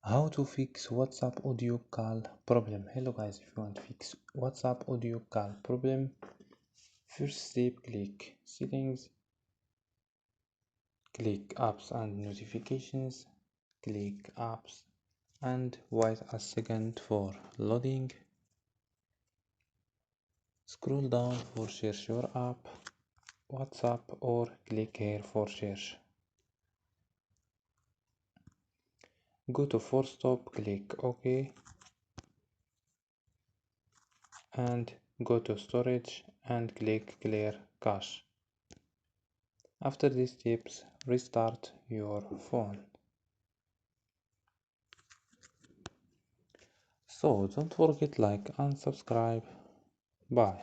How to fix WhatsApp audio call problem. Hello guys, if you want to fix WhatsApp audio call problem, first step, click settings, click apps and notifications, click apps and wait a second for loading. Scroll down for search your app, WhatsApp, or click here for search. Go to force stop, click OK, and go to storage and click clear cache. After these steps, restart your phone. So don't forget like and subscribe. Bye.